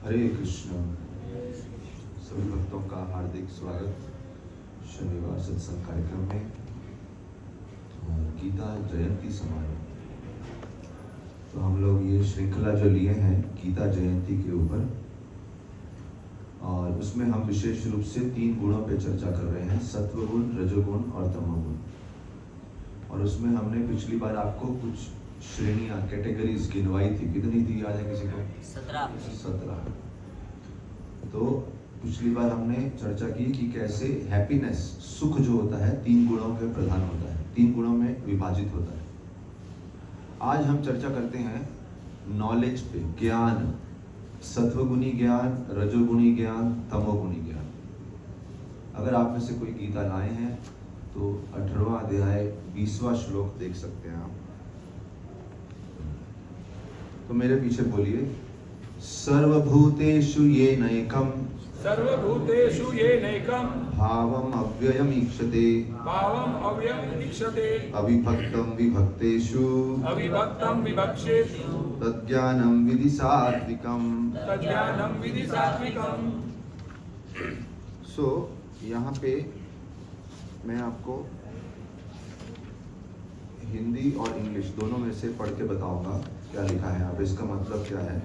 हरे कृष्ण। सभी भक्तों का हार्दिक स्वागत शनिवार सत्संग कार्यक्रम में और गीता जयंती समारोह। तो हम लोग ये श्रृंखला जो लिए हैं गीता जयंती के ऊपर, और उसमें हम विशेष रूप से 3 गुणों पे चर्चा कर रहे हैं, सत्वगुण, रजोगुण और तमोगुण। और उसमें हमने पिछली बार आपको कुछ श्रेणियां, कैटेगरीज गिनवाई थी। कितनी थी, याद है किसी को? 17। तो पिछली बार हमने चर्चा की कि कैसे हैप्पीनेस, सुख जो होता है 3 गुणों के प्रधान होता है, 3 गुणों में विभाजित होता है। आज हम चर्चा करते हैं नॉलेज पे, ज्ञान, सत्वगुणी ज्ञान, रजोगुणी ज्ञान, तमोगुणी ज्ञान। अगर आप में से कोई गीता लाए हैं तो 18वां अध्याय 20वां श्लोक देख सकते हैं आप। तो मेरे पीछे बोलिए, सर्वभूतेषु येनैकं भावम् अव्ययमीक्षते अविभक्तं विभक्तेषु तज्ज्ञानं विधि सात्विकम्। सो यहाँ पे मैं आपको हिंदी और इंग्लिश दोनों में से पढ़ के बताऊंगा क्या लिखा है, अब इसका मतलब क्या है।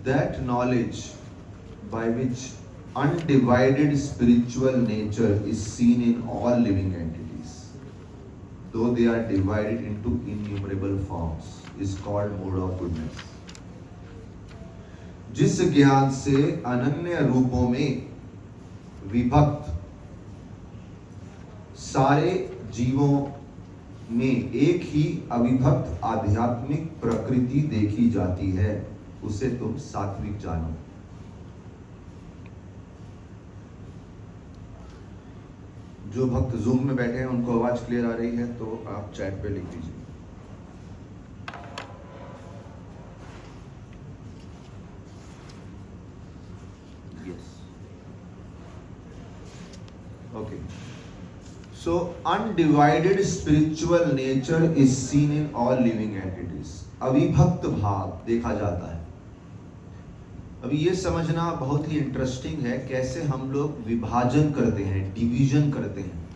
That knowledge by which undivided spiritual nature is seen in all living entities, though they are divided into innumerable forms, is called mode of goodness. जिस ज्ञान से अनन्य रूपों में विभक्त सारे जीवों में एक ही अविभक्त आध्यात्मिक प्रकृति देखी जाती है, उसे तुम सात्विक जानो। जो भक्त जूम में बैठे हैं उनको आवाज क्लियर आ रही है तो आप चैट पे लिख दीजिए। Yes, okay. So undivided spiritual nature is seen in all living entities. अविभक्त भाव देखा जाता है। अभी ये समझना बहुत ही इंटरेस्टिंग है कैसे हम लोग विभाजन करते हैं, डिवीजन करते हैं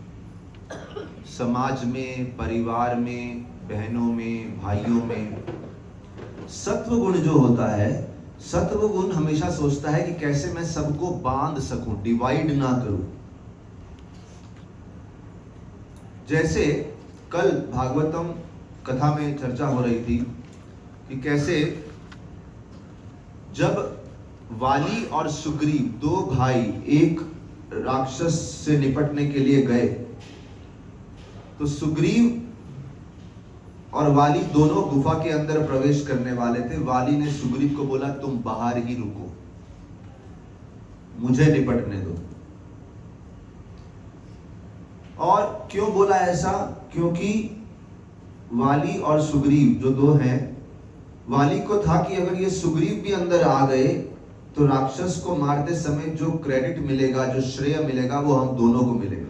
समाज में, परिवार में, बहनों में, भाइयों में। सत्व गुण जो होता है, सत्व गुण हमेशा सोचता है कि कैसे मैं सबको बांध सकूं, डिवाइड ना करूं। जैसे कल भागवतम कथा में चर्चा हो रही थी कि कैसे जब वाली और सुग्रीव 2 भाई एक राक्षस से निपटने के लिए गए, तो सुग्रीव और वाली दोनों गुफा के अंदर प्रवेश करने वाले थे। वाली ने सुग्रीव को बोला, तुम बाहर ही रुको, मुझे निपटने दो। और क्यों बोला ऐसा? क्योंकि वाली और सुग्रीव जो 2 हैं, वाली को था कि अगर ये सुग्रीव भी अंदर आ गए तो राक्षस को मारते समय जो क्रेडिट मिलेगा, जो श्रेय मिलेगा, वो हम दोनों को मिलेगा।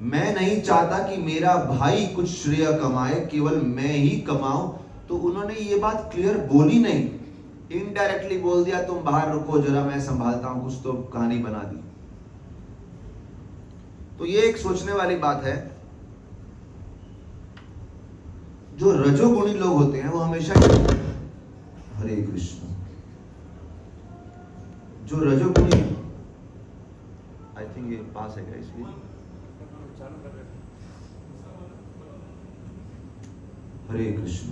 मैं नहीं चाहता कि मेरा भाई कुछ श्रेय कमाए, केवल मैं ही कमाऊं। तो उन्होंने ये बात क्लियर बोली नहीं, इनडायरेक्टली बोल दिया, तुम बाहर रुको जरा, मैं संभालता हूं। कुछ तो कहानी बना दी। तो ये एक सोचने वाली बात है। जो रजोगुणी लोग होते हैं वो हमेशा, हरे कृष्ण, जो रजोगुणी, आई थिंक ये पास है क्या, इसलिए हरे कृष्ण।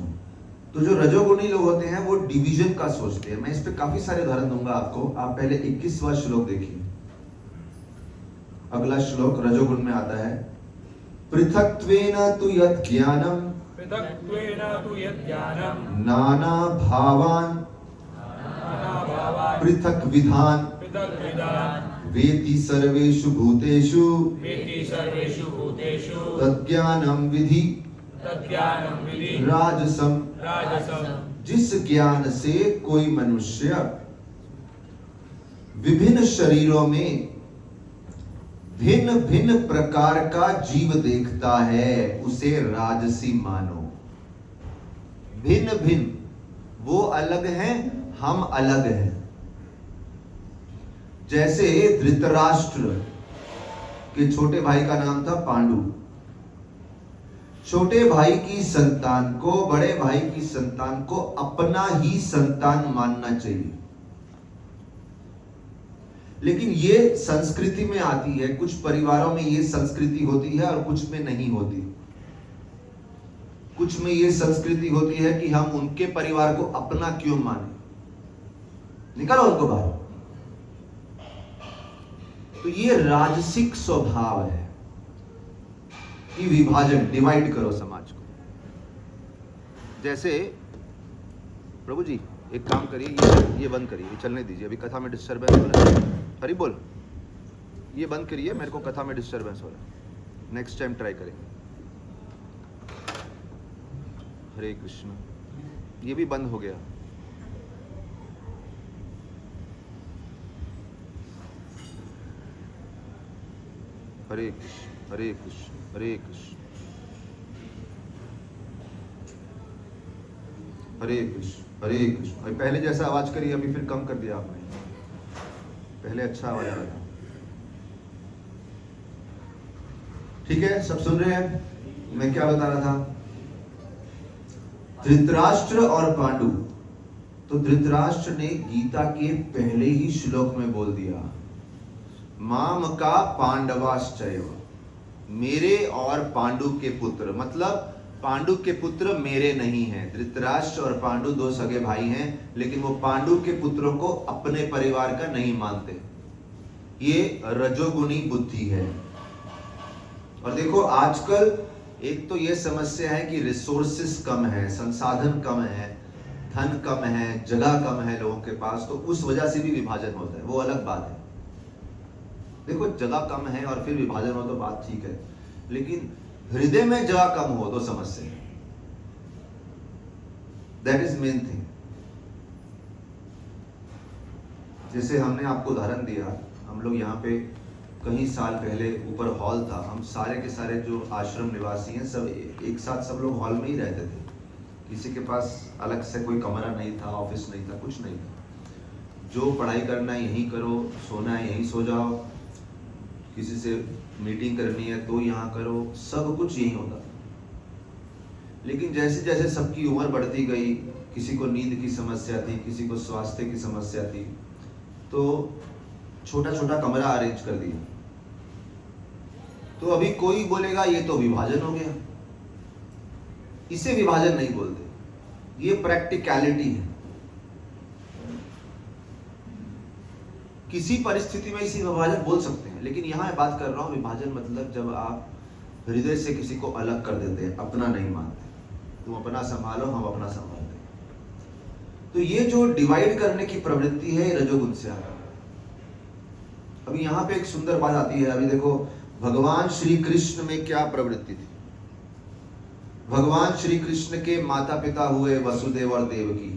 तो जो रजोगुणी लोग होते हैं वो डिवीजन का सोचते हैं। मैं इस पे काफी सारे उदाहरण दूंगा आपको। आप पहले 21वां श्लोक देखिए। अगला श्लोक रजोगुण में आता है, पृथक्त्वेन तु यत् ज्ञानम नाना भावान पृथक विधान वेति सर्वेषु भूतेषु तज्ज्ञानं विधि राजसम। जिस ज्ञान से कोई मनुष्य विभिन्न शरीरों में भिन्न भिन्न प्रकार का जीव देखता है, उसे राजसी मानो। भिन्न भिन्न, वो अलग हैं, हम अलग हैं। जैसे धृतराष्ट्र के छोटे भाई का नाम था पांडु। छोटे भाई की संतान को, बड़े भाई की संतान को अपना ही संतान मानना चाहिए। लेकिन ये संस्कृति में आती है, कुछ परिवारों में ये संस्कृति होती है और कुछ में नहीं होती। कुछ में ये संस्कृति होती है कि हम उनके परिवार को अपना क्यों माने, निकालो उनको बाहर। तो ये राजसिक स्वभाव है कि विभाजन, डिवाइड करो समाज को। जैसे प्रभु जी एक काम करिए, ये बंद करिए, ये चलने दीजिए, अभी कथा में डिस्टर्बेंस हो रहा है। हरी बोल, ये बंद करिए, मेरे को कथा में डिस्टर्बेंस हो रहा है। नेक्स्ट टाइम ट्राई करेंगे। हरे कृष्ण, ये भी बंद हो गया। हरे कृष्ण हरे कृष्ण हरे कृष्ण हरे कृष्ण हरे कृष्ण। पहले जैसा आवाज करिए, अभी फिर कम कर दिया आपने। पहले अच्छा आवाज आ रहा था। ठीक है, सब सुन रहे हैं मैं क्या बता रहा था? धृतराष्ट्र और पांडु। तो धृतराष्ट्र ने गीता के पहले ही श्लोक में बोल दिया, माम का पांडवाश्चैव, मेरे और पांडु के पुत्र। मतलब पांडु के पुत्र मेरे नहीं हैं। धृतराष्ट्र और पांडु दो सगे भाई हैं, लेकिन वो पांडु के पुत्रों को अपने परिवार का नहीं मानते। ये रजोगुणी बुद्धि है। और देखो आजकल एक तो ये समस्या है कि रिसोर्सेस कम है, संसाधन कम है, धन कम है, जगह कम है लोगों के पास, तो उस वजह से भी विभाजन होता है, वो अलग बात है। देखो जगह कम है और फिर विभाजन हो तो बात ठीक है, लेकिन हृदय में जगह कम हो तो समस्या है। That is main thing. जैसे हमने आपको उदाहरण दिया, हम लोग यहाँ पे कई साल पहले ऊपर हॉल था, हम सारे के सारे जो आश्रम निवासी हैं सब एक साथ सब लोग हॉल में ही रहते थे। किसी के पास अलग से कोई कमरा नहीं था, ऑफिस नहीं था, कुछ नहीं था। जो पढ़ाई करना है यहीं करो, सोना है यहीं सो जाओ, किसी से मीटिंग करनी है तो यहाँ करो, सब कुछ यहीं होता। लेकिन जैसे जैसे सबकी उम्र बढ़ती गई, किसी को नींद की समस्या थी, किसी को स्वास्थ्य की समस्या थी, तो छोटा छोटा कमरा अरेंज कर दिया। तो अभी कोई बोलेगा ये तो विभाजन हो गया, इसे विभाजन नहीं बोलते, ये प्रैक्टिकलिटी है। किसी परिस्थिति में इसे विभाजन बोल सकते हैं, लेकिन यहां मैं बात कर रहा हूं विभाजन मतलब जब आप हृदय से किसी को अलग कर देते हैं, अपना नहीं मानते। तुम अपना संभालो, हम अपना संभालते हैं। तो ये जो डिवाइड करने की प्रवृत्ति है रजोगुण से आ रहा है। अभी यहाँ पे एक सुंदर बात आती है। अभी देखो भगवान श्री कृष्ण में क्या प्रवृत्ति थी। भगवान श्री कृष्ण के माता पिता हुए वसुदेव और देवकी।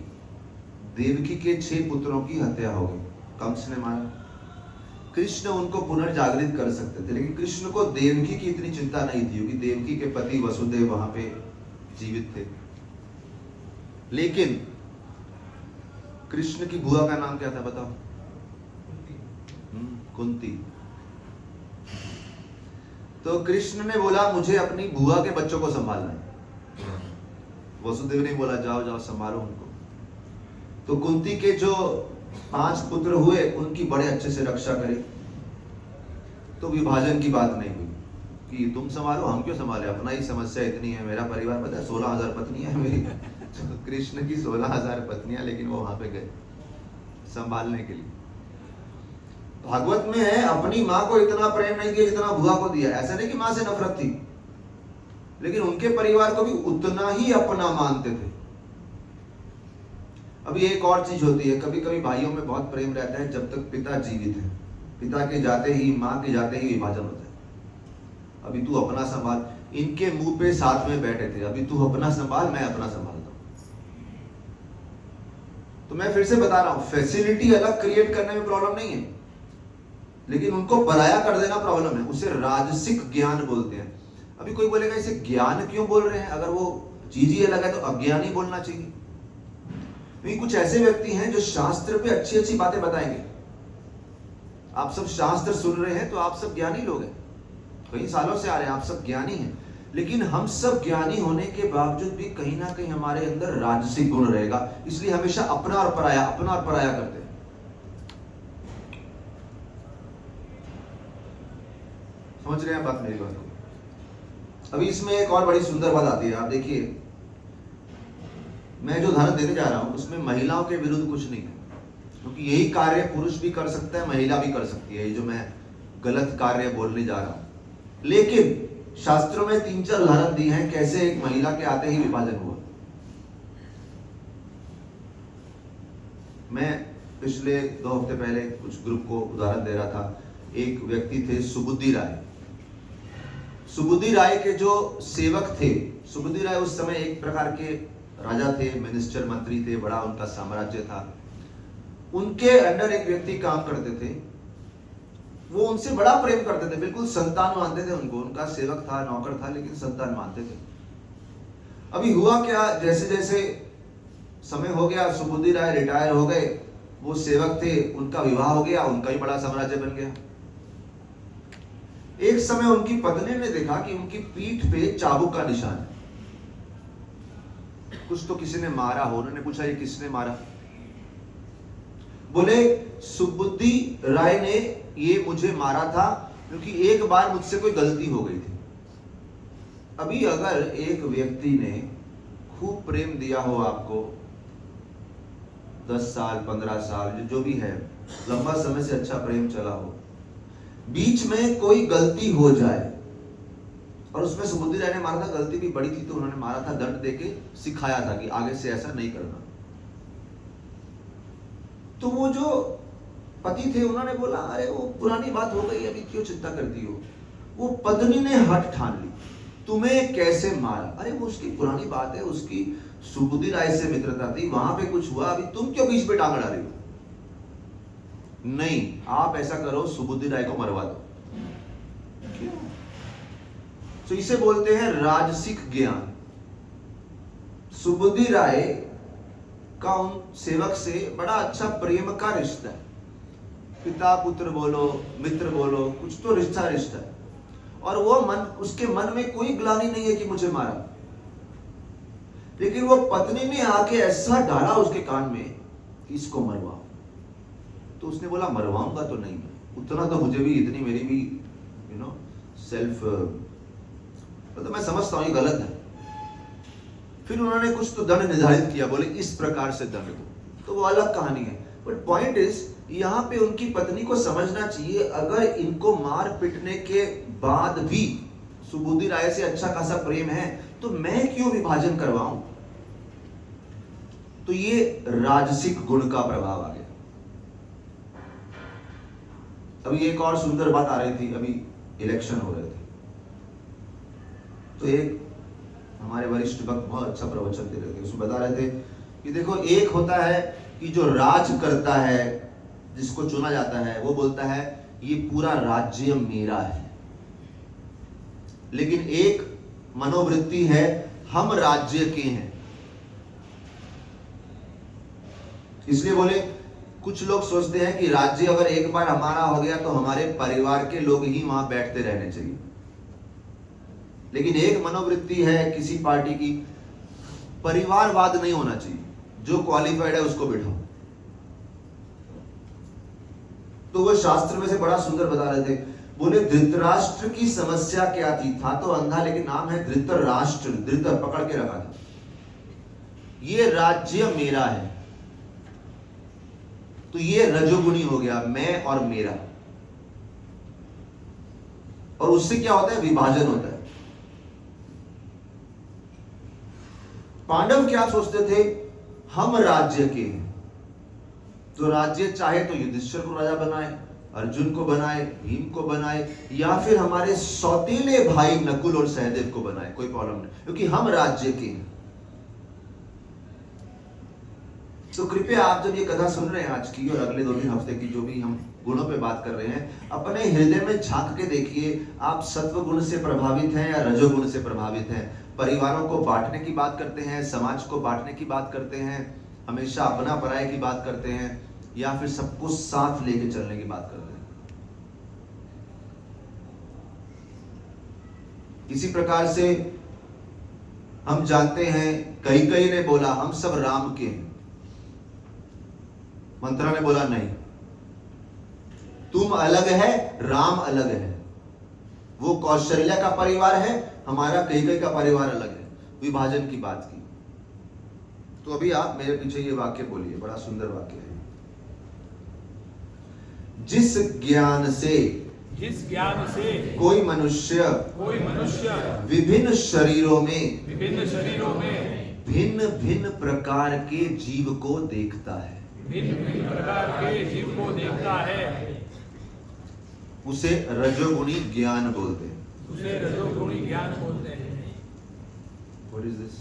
देवकी के 6 पुत्रों की हत्या हो गई, कंस ने मारा। कृष्ण उनको पुनर्जागृत कर सकते थे, लेकिन कृष्ण को देवकी की इतनी चिंता नहीं थी, क्योंकि देवकी के पति वसुदेव वहां पे जीवित थे। लेकिन कृष्ण की बुआ का नाम क्या था बताओ? कुंती। तो कृष्ण ने बोला मुझे अपनी बुआ के बच्चों को संभालना है। वसुदेव ने बोला जाओ जाओ संभालो उनको। तो कुंती के जो 5 पुत्र हुए उनकी बड़े अच्छे से रक्षा करे। तो विभाजन की बात नहीं हुई कि तुम संभालो, हम क्यों संभाले, अपना ही समस्या इतनी है। मेरा परिवार पता है 16,000 पत्नियां है मेरी। तो कृष्ण की 16,000 पत्नियां, लेकिन वो वहां पे गए संभालने के लिए। भागवत में है अपनी माँ को इतना प्रेम नहीं दिया जितना बुआ को दिया। ऐसा नहीं कि माँ से नफरत थी, लेकिन उनके परिवार को भी उतना ही अपना मानते थे। अभी एक और चीज होती है, कभी कभी भाइयों में बहुत प्रेम रहता है जब तक पिता जीवित है। पिता के जाते ही, माँ के जाते ही विभाजन होता है। अभी तू अपना संभाल। इनके मुंह पे साथ में बैठे थे, अभी तू अपना संभाल, मैं अपना संभालता हूं। तो मैं फिर से बता रहा हूं, फैसिलिटी अलग क्रिएट करने में प्रॉब्लम नहीं है, लेकिन उनको पराया कर देना प्रॉब्लम है। उसे राजसिक ज्ञान बोलते हैं। अभी कोई बोलेगा इसे ज्ञान क्यों बोल रहे हैं? अगर वो चीज ही अलग है तो अज्ञान ही बोलना चाहिए। क्योंकि कुछ ऐसे व्यक्ति हैं जो शास्त्र पे अच्छी अच्छी बातें बताएंगे। आप सब शास्त्र सुन रहे हैं तो आप सब ज्ञानी लोग हैं, कई सालों से आ रहे हैं, आप सब ज्ञानी हैं, लेकिन हम सब ज्ञानी होने के बावजूद भी कहीं ना कहीं हमारे अंदर राजसिक गुण रहेगा, इसलिए हमेशा अपना और पराया करते हैं। समझ रहे हैं बात, मेरी बात को? अभी इसमें एक और बड़ी सुंदर बात आती है। आप देखिए, मैं जो उदाहरण देने जा रहा हूं उसमें महिलाओं के विरुद्ध कुछ नहीं है, क्योंकि यही कार्य पुरुष भी कर सकता है, महिला भी कर सकती है, ये जो मैं गलत कार्य बोलने जा रहा हूं। लेकिन शास्त्रों में 3-4 उदाहरण दिए हैं कैसे एक महिला के आते ही विभाजन हुआ। मैं पिछले 2 हफ्ते पहले कुछ ग्रुप को उदाहरण दे रहा था। एक व्यक्ति थे सुबुद्धि राय। सुबुद्धि राय के जो सेवक थे, सुबुद्धि राय उस समय एक प्रकार के राजा थे, मिनिस्टर, मंत्री थे, बड़ा उनका साम्राज्य था। उनके अंडर एक व्यक्ति काम करते थे, वो उनसे बड़ा प्रेम करते थे, बिल्कुल संतान मानते थे उनको। उनका सेवक था, नौकर था, लेकिन संतान मानते थे। अभी हुआ क्या, जैसे जैसे समय हो गया, सुबुद्धि राय रिटायर हो गए, वो सेवक थे, उनका विवाह हो गया, उनका ही बड़ा साम्राज्य बन गया। एक समय उनकी पत्नी ने देखा कि उनकी पीठ पे चाबुक का निशान है, कुछ तो किसी ने मारा हो। उन्होंने पूछा, ये किसने मारा? बोले, सुबुद्धि राय ने ये मुझे मारा था क्योंकि एक बार मुझसे कोई गलती हो गई थी। अभी अगर एक व्यक्ति ने खूब प्रेम दिया हो आपको, 10 साल 15 साल जो भी है, लंबा समय से अच्छा प्रेम चला हो, बीच में कोई गलती हो जाए, और उसमें सुबुद्धि राय ने मारा था, गलती भी बड़ी थी तो उन्होंने मारा था, दंड देके सिखाया था कि आगे से ऐसा नहीं करना। तो वो जो पति थे उन्होंने बोला, अरे वो पुरानी बात हो गई, अभी क्यों चिंता करती हो? वो पत्नी ने हट ठान ली, तुम्हें कैसे मारा? अरे वो उसकी पुरानी बात है, उसकी सुबुद्धि राय से मित्रता थी, वहां पे कुछ हुआ, अभी तुम क्यों बीच में टांग अड़ा रही हो? नहीं, आप ऐसा करो, सुबुद्धि राय को मरवा दो। तो इसे बोलते हैं राजसिक ज्ञान। सुबुद्धि राय का उन सेवक से बड़ा अच्छा प्रेम का रिश्ता है, पिता पुत्र बोलो, मित्र बोलो, कुछ तो रिश्ता है, और वो उसके मन में कोई ग्लानि नहीं है कि मुझे मारा। लेकिन वो पत्नी ने आके ऐसा डाला उसके कान में कि इसको मरवाओ। तो उसने बोला, मरवाऊंगा तो नहीं, उतना तो मुझे भी, इतनी मेरी भी सेल्फ, मतलब मैं समझता हूं ये गलत है। फिर उन्होंने कुछ तो दंड निर्धारित किया, बोले इस प्रकार से दंड दो, तो वो अलग कहानी है। बट पॉइंट इज, यहाँ पे उनकी पत्नी को समझना चाहिए, अगर इनको मार पिटने के बाद भी सुबुद्धि राय से अच्छा खासा प्रेम है तो मैं क्यों विभाजन करवाऊं? तो ये राजसिक गुण का प्रभाव आ गया। अभी एक और सुंदर बात आ रही थी, अभी इलेक्शन हो रहे थे, तो एक हमारे वरिष्ठ वक्त बहुत अच्छा प्रवचन दे रहे थे, उसमें बता रहे थे कि देखो, एक होता है कि जो राज करता है, जिसको चुना जाता है, वो बोलता है ये पूरा राज्य मेरा है। लेकिन एक मनोवृत्ति है, हम राज्य के हैं। इसलिए बोले, कुछ लोग सोचते हैं कि राज्य अगर एक बार हमारा हो गया तो हमारे परिवार के लोग ही वहां बैठते रहने चाहिए। लेकिन एक मनोवृत्ति है किसी पार्टी की, परिवारवाद नहीं होना चाहिए, जो क्वालिफाइड है उसको बिठाओ। तो वो शास्त्र में से बड़ा सुंदर बता रहे थे, बोले धृतराष्ट्र की समस्या क्या थी? था तो अंधा, लेकिन नाम है धृतराष्ट्र, धृत पकड़ के रखा था, ये राज्य मेरा है। तो ये रजोगुणी हो गया, मैं और मेरा, और उससे क्या होता है? विभाजन होता है। पांडव क्या सोचते थे? हम राज्य के हैं, तो राज्य चाहे तो युधिष्ठिर को राजा बनाए, अर्जुन को बनाए, भीम को बनाए, या फिर हमारे सौतेले भाई नकुल और सहदेव को बनाए, कोई प्रॉब्लम नहीं, क्योंकि हम राज्य के हैं। तो कृपया आप जब ये कथा सुन रहे हैं आज की और अगले 2-3 हफ्ते की, जो भी हम गुणों पे बात कर रहे हैं, अपने हृदय में झांक के देखिए, आप सत्व गुण से प्रभावित हैं या रजोगुण से प्रभावित हैं? परिवारों को बांटने की बात करते हैं, समाज को बांटने की बात करते हैं, हमेशा अपना पराये की बात करते हैं या फिर सबको साथ लेके चलने की बात करते हैं। इसी प्रकार से हम जानते हैं कई ने बोला हम सब राम के हैं, मंत्रा ने बोला नहीं, तुम अलग है, राम अलग है। वो कौशल्या का परिवार है, हमारा कई का परिवार अलग है। विभाजन की बात की। तो अभी आप मेरे पीछे ये वाक्य बोलिए, बड़ा सुंदर वाक्य है। जिस ज्ञान से कोई मनुष्य विभिन्न शरीरों में भिन्न भिन्न प्रकार के जीव को देखता है, उसे रजोगुणी ज्ञान बोलते हैं। What is this?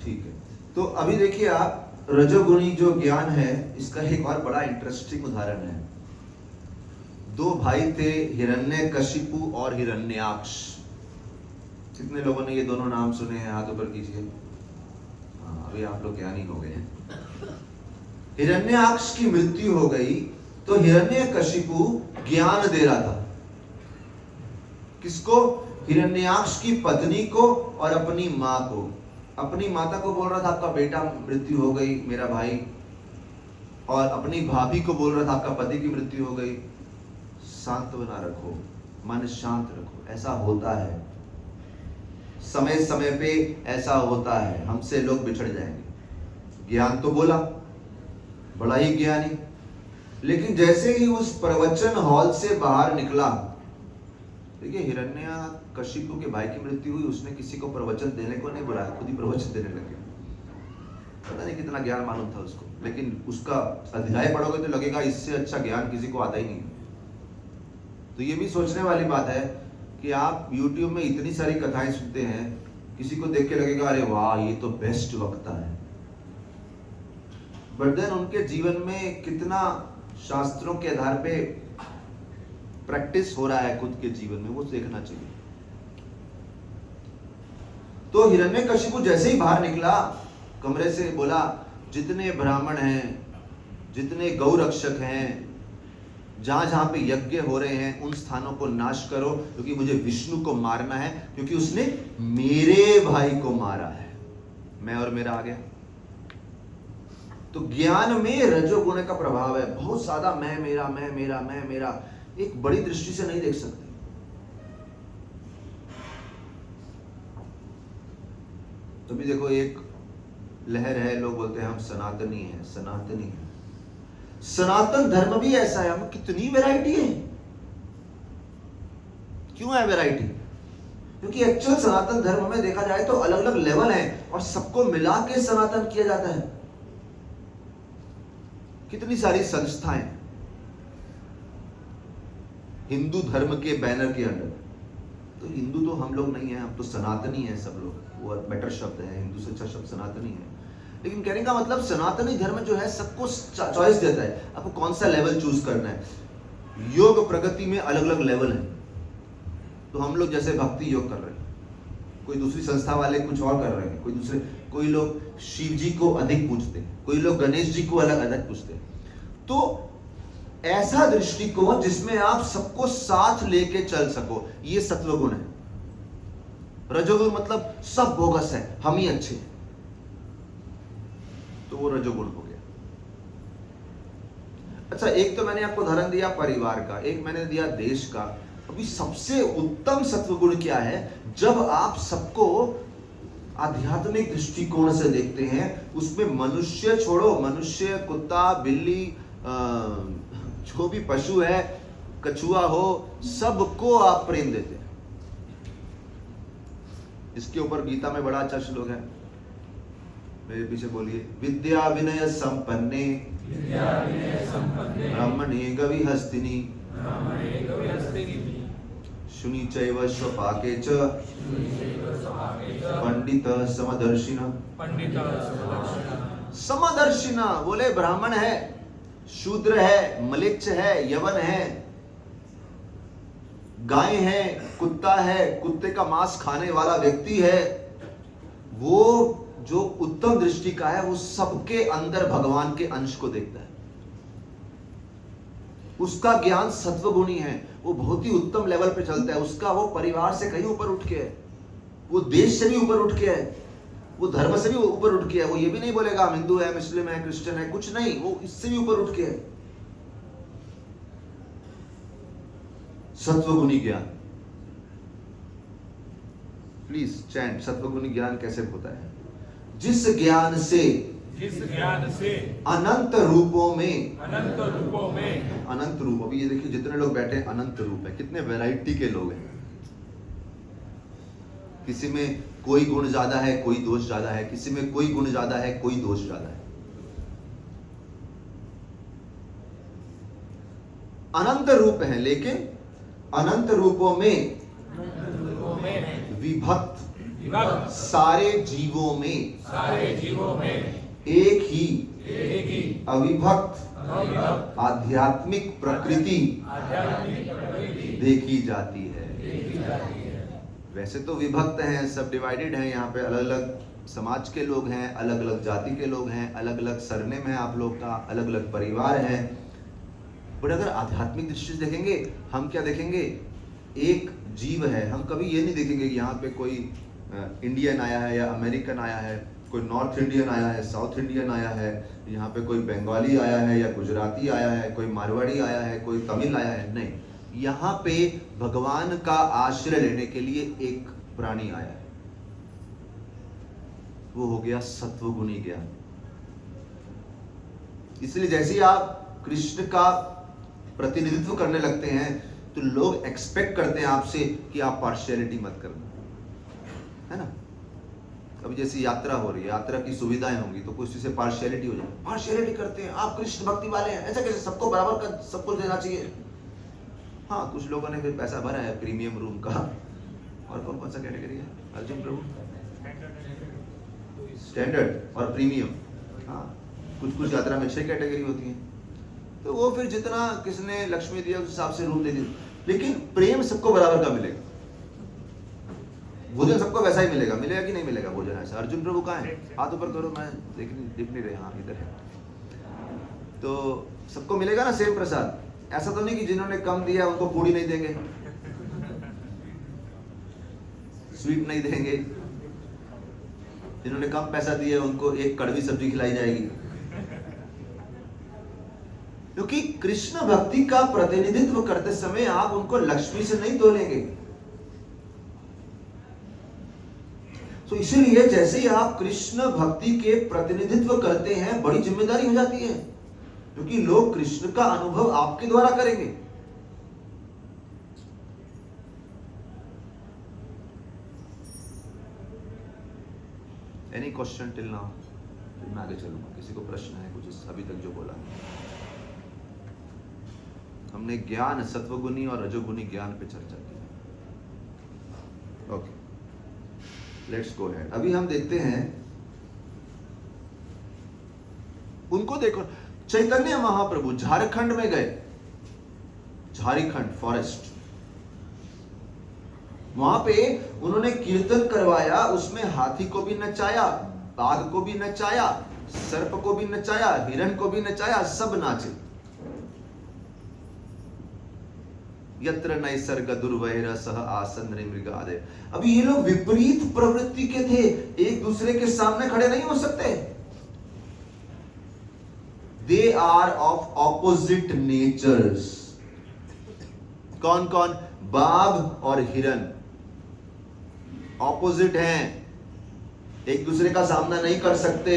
ठीक है, तो अभी देखिए आप, रजोगुणी जो ज्ञान है इसका एक और बड़ा इंटरेस्टिंग उदाहरण है। दो भाई थे, हिरण्यकशिपु और हिरण्याक्ष। कितने लोगों ने ये दोनों नाम सुने हैं? हाथ ऊपर कीजिए। हाँ, अभी आप लोग ज्ञानी हो गए हैं। हिरण्याक्ष की मृत्यु हो गई तो हिरण्यकशिपु ज्ञान दे रहा था। किसको? हिरण्याक्ष की पत्नी को और अपनी मां को। अपनी माता को बोल रहा था आपका बेटा मृत्यु हो गई मेरा भाई, और अपनी भाभी को बोल रहा था आपका पति की मृत्यु हो गई। सांत्वना रखो, मन शांत रखो। ऐसा होता है, समय समय पे ऐसा होता है, हमसे लोग बिछड़ जाएंगे। ज्ञान तो बोला, बड़ा ही ज्ञानी, लेकिन जैसे ही उस प्रवचन हॉल से बाहर निकला, देखिए हिरण्यकशिपु के भाई की मृत्यु हुई, उसने किसी को प्रवचन देने को नहीं बुलाया, खुद ही प्रवचन देने लगे। पता नहीं कितना ज्ञान मालूम था उसको, लेकिन उसका अध्याय पढ़ोगे तो लगेगा इससे अच्छा ज्ञान किसी को आता ही नहीं। तो ये भी सोचने वाली बात है कि आप YouTube में इतनी सारी कथाएं सुनते हैं, किसी को देख के लगेगा अरे वाह ये तो बेस्ट वक्ता है, बट देन उनके जीवन में कितना शास्त्रों के आधार पे प्रैक्टिस हो रहा है खुद के जीवन में, वो देखना चाहिए। तो हिरण्यकशिपु जैसे ही बाहर निकला कमरे से, बोला जितने ब्राह्मण हैं, जितने गौरक्षक हैं, जहां जहां पे यज्ञ हो रहे हैं उन स्थानों को नाश करो, क्योंकि मुझे विष्णु को मारना है, क्योंकि उसने मेरे भाई को मारा है। मैं और मेरा आ गया। तो ज्ञान में रजोगुण का प्रभाव है बहुत ज्यादा। मैं मेरा एक बड़ी दृष्टि से नहीं देख सकते। तो भी देखो एक लहर है, लोग बोलते हैं हम सनातनी हैं, सनातनी हैं। सनातन धर्म भी ऐसा है, हम कितनी वैरायटी है। क्यों है वैरायटी? क्योंकि एक्चुअल सनातन धर्म में देखा जाए तो अलग अलग लेवल हैं और सबको मिला के सनातन किया जाता है। कितनी सारी संस्थाएं हिंदू धर्म के बैनर के अंडर। तो हिंदू तो हम लोग नहीं हैं, हम तो सनातनी हैं सब लोग। वो बेटर शब्द है, हिंदू से अच्छा शब्द सनातनी है। लेकिन कहने का मतलब सनातनी धर्म जो है सबको चॉइस देता है, आपको कौन सा लेवल चूज करना है। योग प्रगति में अलग अलग लेवल है। तो हम लोग जैसे भक्ति योग कर रहे हैं, कोई दूसरी संस्था वाले कुछ और कर रहे हैं, कोई लोग शिव जी को अधिक पूजते हैं, कोई लोग गणेश जी को अलग पूजते हैं। तो ऐसा दृष्टिकोण जिसमें आप सबको साथ लेके चल सको, ये सत्वगुण है। रजोगुण मतलब सब बोगस है, हम ही अच्छे हैं, तो वो रजोगुण हो गया। अच्छा, एक तो मैंने आपको उदाहरण दिया परिवार का, एक मैंने दिया देश का। अभी सबसे उत्तम सत्वगुण क्या है? जब आप सबको आध्यात्मिक दृष्टिकोण से देखते हैं, उसमें मनुष्य छोड़ो, मनुष्य, कुत्ता, बिल्ली, जो भी पशु है, कछुआ हो, सबको आप प्रेम देते हैं। इसके ऊपर गीता में बड़ा अच्छा श्लोक है, मेरे पीछे बोलिए। विद्या विनय संपन्ने ब्राह्मणे गविहस्तिनि शुनि चैव स्वपाके च पंडित समदर्शिना। समदर्शिना बोले ब्राह्मण है, शूद्र है, मलिच्छ है, यवन है, गाय है, कुत्ता है, कुत्ते का मांस खाने वाला व्यक्ति है, वो जो उत्तम दृष्टि का है वो सबके अंदर भगवान के अंश को देखता है। उसका ज्ञान सत्वगुणी है, वो बहुत ही उत्तम लेवल पे चलता है। उसका वो परिवार से कहीं ऊपर उठ के है, वो देश से भी ऊपर उठ के है, वो धर्म से भी ऊपर उठ के है। वो ये भी नहीं बोलेगा हम हिंदू है, मुस्लिम है, क्रिश्चियन है, कुछ नहीं, वो इससे भी ऊपर उठ के है। सत्वगुणी ज्ञान। प्लीज चैंट, सत्वगुणी ज्ञान कैसे होता है? जिस ज्ञान से अनंत रूपों में अनंत रूप। अभी ये देखिए जितने लोग बैठे हैं अनंत रूप है, कितने वैरायटी के लोग हैं। किसी में कोई गुण ज्यादा है, कोई दोष ज्यादा है, किसी में कोई गुण ज्यादा है, कोई दोष ज्यादा है। अनंत रूप है, लेकिन अनंत रूपों में विभक्त सारे जीवों में एक ही अविभक्त आध्यात्मिक प्रकृति देखी जाती है। वैसे तो विभक्त हैं, सब डिवाइडेड हैं, यहाँ पे अलग अलग समाज के लोग हैं, अलग अलग जाति के लोग हैं, अलग अलग सरनेम है आप लोग का, अलग अलग परिवार है। बट अगर आध्यात्मिक दृष्टि से देखेंगे, हम क्या देखेंगे? एक जीव है। हम कभी ये नहीं देखेंगे कि यहाँ पे कोई इंडियन आया है या अमेरिकन आया है, कोई नॉर्थ इंडियन आया है, साउथ इंडियन आया है, यहाँ पे कोई बंगाली आया है या गुजराती आया है, कोई मारवाड़ी आया है, कोई तमिल आया है। नहीं, यहाँ पे भगवान का आश्रय लेने के लिए एक प्राणी आया है, वो हो गया सत्वगुणी ज्ञान। इसलिए जैसे ही आप कृष्ण का प्रतिनिधित्व करने लगते हैं तो लोग एक्सपेक्ट करते हैं आपसे कि आप पार्शियलिटी मत करना, है ना। अभी जैसी यात्रा हो रही है, यात्रा की सुविधाएं होंगी तो कुछ से पार्शियलिटी हो जाए, पार्शियलिटी करते हैं, आप कृष्ण भक्ति वाले हैं, ऐसा कैसे? सबको बराबर का सब कुछ देना चाहिए। हाँ, कुछ लोगों ने फिर पैसा भरा है प्रीमियम रूम का। और कौन कौन सा कैटेगरी है अर्जुन प्रभु? स्टैंडर्ड और प्रीमियम। हाँ, कुछ यात्रा में 6 कैटेगरी होती है, तो वो फिर जितना किसने लक्ष्मी दिया उस हिसाब से रूम दे दी। लेकिन प्रेम सबको बराबर का मिलेगा, भोजन सबको वैसा ही मिलेगा। मिलेगा कि नहीं मिलेगा भोजन ऐसा? अर्जुन प्रभु कहाँ है? हाथ ऊपर करो, मैं दिख नहीं रहे। हाँ, इधर है। तो सबको मिलेगा ना सेम प्रसाद। ऐसा तो नहीं कि जिन्होंने कम दिया उनको पूड़ी नहीं देंगे, स्वीट नहीं देंगे, जिन्होंने कम पैसा दिया उनको एक कड़वी सब्जी खिलाई जाएगी। क्योंकि कृष्ण भक्ति का प्रतिनिधित्व करते समय आप उनको लक्ष्मी से नहीं तोलेंगे। तो इसीलिए जैसे ही आप कृष्ण भक्ति के प्रतिनिधित्व करते हैं, बड़ी जिम्मेदारी हो जाती है, क्योंकि लोग कृष्ण का अनुभव आपके द्वारा करेंगे। Any question till now? फिर मैं आगे चलूंगा। किसी को प्रश्न है कुछ अभी तक जो बोला? हमने ज्ञान सत्वगुणी और रजोगुणी ज्ञान पे चर्चा की। Okay, let's go ahead. अभी हम देखते हैं उनको। देखो, चैतन्य महाप्रभु झारखंड में गए, झारखंड फॉरेस्ट, वहां पे उन्होंने कीर्तन करवाया। उसमें हाथी को भी नचाया, बाघ को भी नचाया, सर्प को भी नचाया, हिरण को भी नचाया, सब नाचे। यत्र नैसर्ग दुर्वैर सह आसन मृगादे। अभी ये लोग विपरीत प्रवृत्ति के थे, एक दूसरे के सामने खड़े नहीं हो सकते। They are of opposite natures. कौन कौन? बाघ और हिरण ऑपोजिट हैं, एक दूसरे का सामना नहीं कर सकते,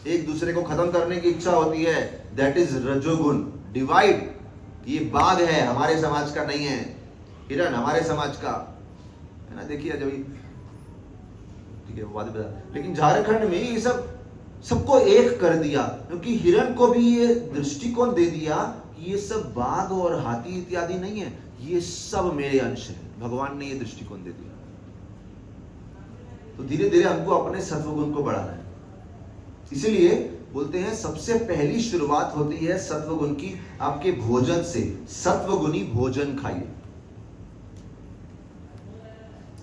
एक दूसरे को खत्म करने की इच्छा होती है। दैट इज रजोगुण, डिवाइड। ये बाघ है, हमारे समाज का नहीं है, हिरण हमारे समाज का है ना। देखिए जब, ठीक है वो बात बता, लेकिन झारखंड में ये सब सबको एक कर दिया, क्योंकि हिरण को भी ये दृष्टिकोण दे दिया कि ये सब बाघ और हाथी इत्यादि नहीं है, ये सब मेरे अंश है। भगवान ने ये दृष्टिकोण दे दिया। तो धीरे धीरे हमको अपने सत्वगुण को बढ़ाना है। इसीलिए बोलते हैं सबसे पहली शुरुआत होती है सत्वगुण की आपके भोजन से। सत्वगुणी भोजन खाइए।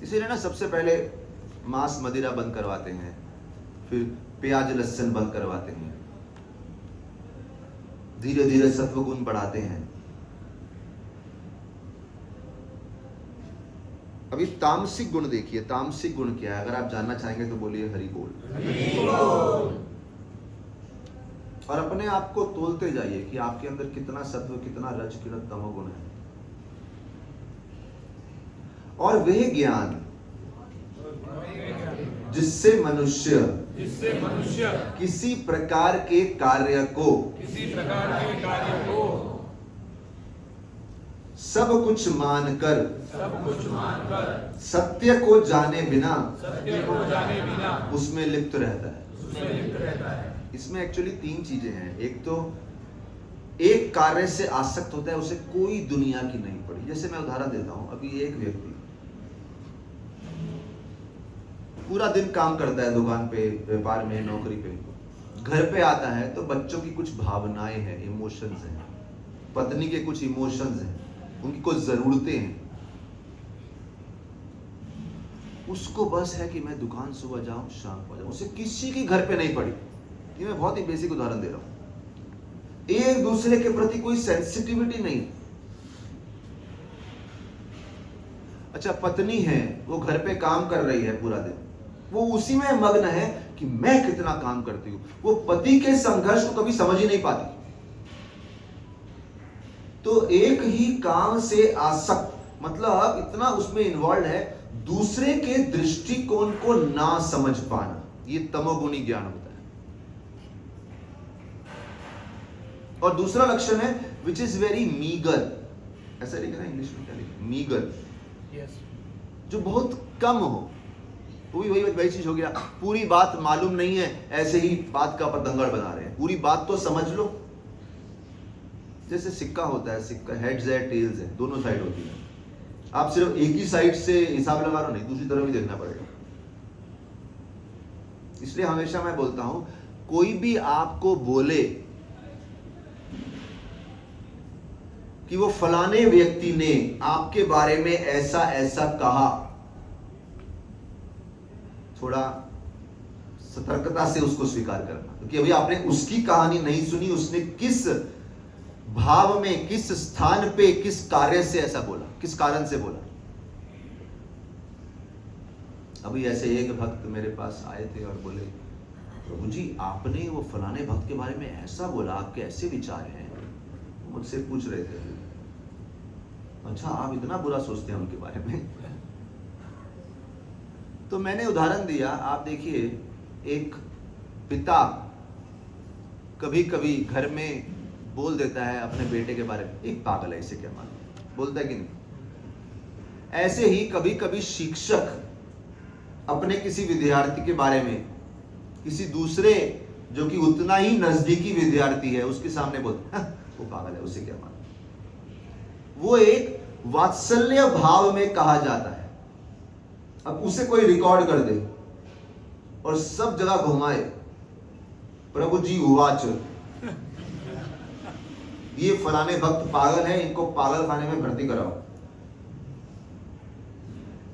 इसीलिए ना सबसे पहले मांस मदिरा बंद करवाते हैं, फिर प्याज लहसुन बंद करवाते हैं, धीरे धीरे सत्व गुण बढ़ाते हैं। अभी तामसिक गुण देखिए, तामसिक गुण क्या है? अगर आप जानना चाहेंगे तो बोलिए हरि बोल। और अपने आप को तोलते जाइए कि आपके अंदर कितना सत्व, कितना रज, कितना तमोगुण है। और वह ज्ञान जिससे मनुष्य किसी प्रकार के कार्य को सब कुछ मानकर सत्य को जाने बिना उसमें लिप्त रहता है। इसमें एक्चुअली 3 चीजें हैं। एक तो एक कार्य से आसक्त होता है, उसे कोई दुनिया की नहीं पड़ी। जैसे मैं उदाहरण देता हूं, अभी एक व्यक्ति पूरा दिन काम करता है, दुकान पे, व्यापार में, नौकरी पे, घर पे आता है तो बच्चों की कुछ भावनाएं हैं, इमोशंस हैं, पत्नी के कुछ इमोशंस हैं, उनकी कुछ जरूरतें हैं। उसको बस है कि मैं दुकान सुबह जाऊं, शाम को जाऊं, उसे किसी की घर पे नहीं पड़ी। ये मैं बहुत ही बेसिक उदाहरण दे रहा हूं। एक दूसरे के प्रति कोई सेंसिटिविटी नहीं। अच्छा, पत्नी है, वो घर पे काम कर रही है पूरा दिन, वो उसी में मग्न है कि मैं कितना काम करती हूं। वो पति के संघर्ष को कभी समझ ही नहीं पाती। तो एक ही काम से आसक्त, मतलब इतना उसमें इन्वॉल्व है, दूसरे के दृष्टिकोण को ना समझ पाना, ये तमोगुणी ज्ञान होता है। और दूसरा लक्षण है विच इज वेरी मीगर, ऐसा लिखा है इंग्लिश में, क्या लिखा? मीगर, जो बहुत कम हो। वही चीज हो गया, पूरी बात मालूम नहीं है, ऐसे ही बात का पतंगड़ बना रहे हैं। पूरी बात तो समझ लो। जैसे सिक्का होता है, सिक्का हेड्स है, टेल्स है, दोनों साइड होती है। आप सिर्फ एक ही साइड से हिसाब लगा लो, नहीं, दूसरी तरफ भी देखना पड़ेगा। इसलिए हमेशा मैं बोलता हूं, कोई भी आपको बोले कि वो फलाने व्यक्ति ने आपके बारे में ऐसा ऐसा कहा, थोड़ा सतर्कता से उसको स्वीकार करना, क्योंकि अभी आपने उसकी कहानी नहीं सुनी, उसने किस भाव में, किस स्थान पे, किस कार्य से ऐसा बोला, किस कारण से बोला। अभी ऐसे एक भक्त मेरे पास आए थे और बोले, प्रभु जी आपने वो फलाने भक्त के बारे में ऐसा बोला, आपके ऐसे विचार हैं। मुझसे पूछ रहे थे, अच्छा आप इतना बुरा सोचते हैं उनके बारे में? तो मैंने उदाहरण दिया, आप देखिए, एक पिता कभी कभी घर में बोल देता है अपने बेटे के बारे में, एक पागल है, इसे क्या मालूम, बोलता है कि नहीं? ऐसे ही कभी कभी शिक्षक अपने किसी विद्यार्थी के बारे में, किसी दूसरे जो कि उतना ही नजदीकी विद्यार्थी है, उसके सामने बोलता है, वो पागल है, उसे क्या मालूम। वो एक वात्सल्य भाव में कहा जाता है। अब उसे कोई रिकॉर्ड कर दे और सब जगह घुमाए, प्रभु जी उवाच, ये फलाने भक्त पागल है, इनको पागल खाने में भर्ती कराओ।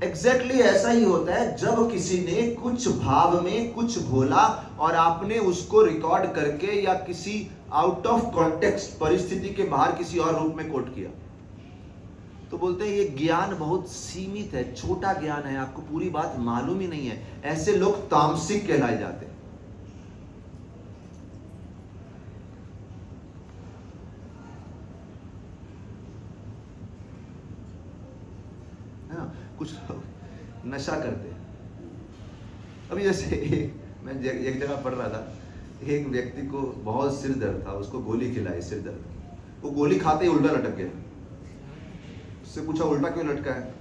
एग्जैक्टली ऐसा ही होता है जब किसी ने कुछ भाव में कुछ बोला और आपने उसको रिकॉर्ड करके या किसी आउट ऑफ कॉन्टेक्स्ट, परिस्थिति के बाहर किसी और रूप में कोट किया, तो बोलते हैं ये ज्ञान बहुत सीमित है, छोटा ज्ञान है, आपको पूरी बात मालूम ही नहीं है। ऐसे लोग तामसिक कहलाए जाते हैं। कुछ नशा करते हैं। अभी जैसे मैं एक जगह पढ़ रहा था, एक व्यक्ति को बहुत सिर दर्द था, उसको गोली खिलाई सिर दर्द की, वो गोली खाते ही उल्टा लटक गया। उससे पूछा उल्टा क्यों लटका है?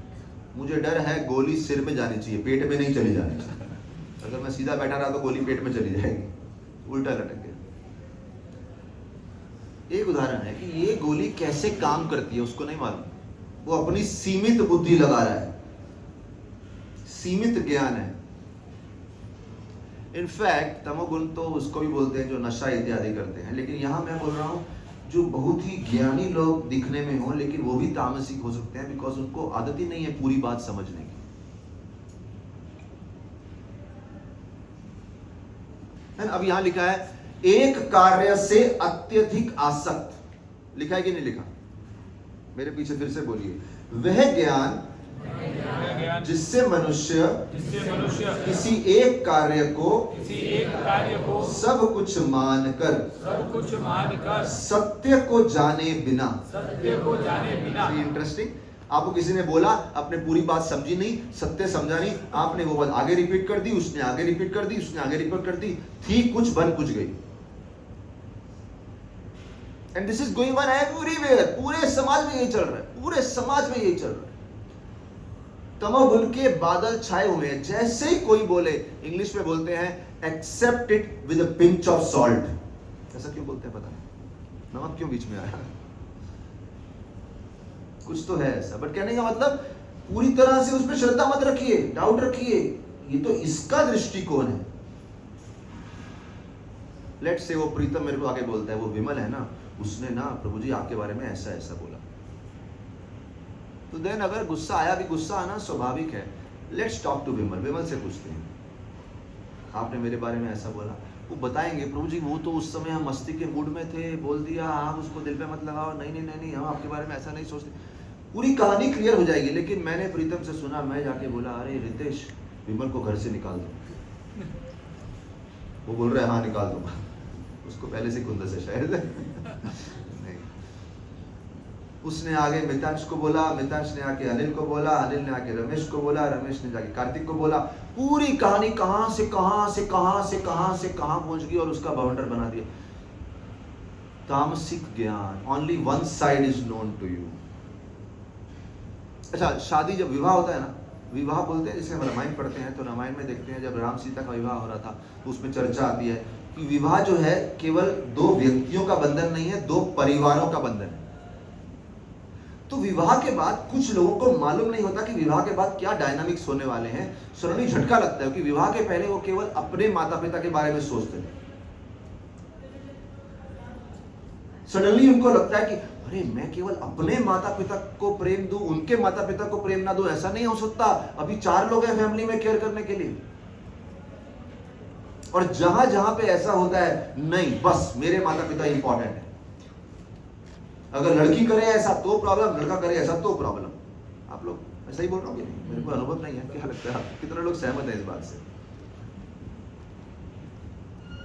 मुझे डर है गोली सिर में जानी चाहिए, पेट में नहीं चली जानी चाहिए, अगर मैं सीधा बैठा रहा तो गोली पेट में चली जाएगी, उल्टा लटक गया। एक उदाहरण है कि ये गोली कैसे काम करती है उसको नहीं मालूम, वो अपनी सीमित बुद्धि लगा रहा है, सीमित ज्ञान है। इनफैक्ट तमोगुण तो उसको भी बोलते हैं जो नशा इत्यादि करते हैं, लेकिन यहां मैं बोल रहा हूं जो बहुत ही ज्ञानी लोग दिखने में हो लेकिन वो भी तामसिक हो सकते हैं, बिकॉज उनको आदत ही नहीं है पूरी बात समझने की। है ना। अब यहां लिखा है एक कार्य से अत्यधिक आसक्त, लिखा है कि नहीं लिखा? मेरे पीछे फिर से बोलिए, वह ज्ञान जिससे मनुष्य किसी एक कार्य को सब कुछ मानकर सत्य को जाने बिना। इंटरेस्टिंग। आपको किसी ने बोला, आपने पूरी बात समझी नहीं, सत्य समझा नहीं, आपने वो बात आगे रिपीट कर दी, उसने आगे रिपीट कर दी, उसने आगे रिपीट कर दी, थी कुछ बन कुछ गई। And this is going on everywhere. पूरे समाज में यही चल रहा है, पूरे समाज में यही चल रहा है। तमोगुण के बादल छाए हुए हैं। जैसे ही कोई बोले, इंग्लिश में बोलते हैं accept it with a pinch of salt. ऐसा क्यों बोलते हैं पता नहीं, नमक क्यों बीच में आया, कुछ तो है ऐसा। बट कहने का मतलब पूरी तरह से उसमें श्रद्धा मत रखिए, डाउट रखिए, ये तो इसका दृष्टिकोण है। लेट्स से वो प्रीतम मेरे को आगे बोलता है, वो विमल है ना, उसने ना प्रभु जी आपके बारे में ऐसा ऐसा बोला। तो देन अगर गुस्सा आया, भी गुस्सा आना स्वाभाविक है, लेट्स टॉक टू विमल। विमल से पूछते हैं आपने मेरे बारे में ऐसा बोला। वो बताएंगे प्रभु जी वो तो उस समय हम मस्ती के मूड में थे, बोल दिया, आप उसको दिल पे मत लगाओ, नहीं नहीं नहीं नहीं, हम आपके बारे में ऐसा नहीं सोचते। पूरी कहानी क्लियर हो जाएगी। लेकिन मैंने प्रीतम से सुना, मैं जाके बोला, अरे रितेश विमल को घर से निकाल दो। वो बोल रहा है हाँ निकाल दूंगा, उसको पहले से कुंदा से शायद नहीं। उसने आगे मितांश को बोला, मितांश ने आके अनिल को बोला, अनिल ने आके रमेश को बोला, रमेश ने जाके कार्तिक को बोला। पूरी कहानी कहां से कहां से कहां से कहां से कहां पहुंच गई और उसका बाउंडर बना दिया। तामसिक ज्ञान, only one side is known to you. अच्छा, शादी जब विवाह होता है ना, विवाह बोलते हैं, जैसे हम रामायण पढ़ते हैं तो रामायण में देखते हैं जब राम सीता का विवाह हो रहा था तो उसमें चर्चा आती है कि विवाह जो है केवल दो व्यक्तियों का बंधन नहीं है, दो परिवारों का बंधन है। तो विवाह के बाद कुछ लोगों को मालूम नहीं होता कि विवाह के बाद क्या डायनामिक्स होने वाले हैं। सडनली झटका लगता है कि विवाह के पहले वो केवल अपने माता पिता के बारे में सोचते थे। सडनली उनको लगता है कि अरे मैं केवल अपने माता पिता को प्रेम दूं, उनके माता पिता को प्रेम ना दूं, ऐसा नहीं हो सकता। अभी 4 लोग हैं फैमिली में केयर करने के लिए। और जहां जहां पे ऐसा होता है, नहीं बस मेरे माता पिता इंपॉर्टेंट है। अगर लड़की करे ऐसा तो प्रॉब्लम, लड़का करे ऐसा तो प्रॉब्लम। आप लोग ऐसा ही बोल रहे हो कि नहीं? मेरे को अनुभव नहीं है, क्या लगता है आपको? कितने लोग सहमत हैं इस बात से?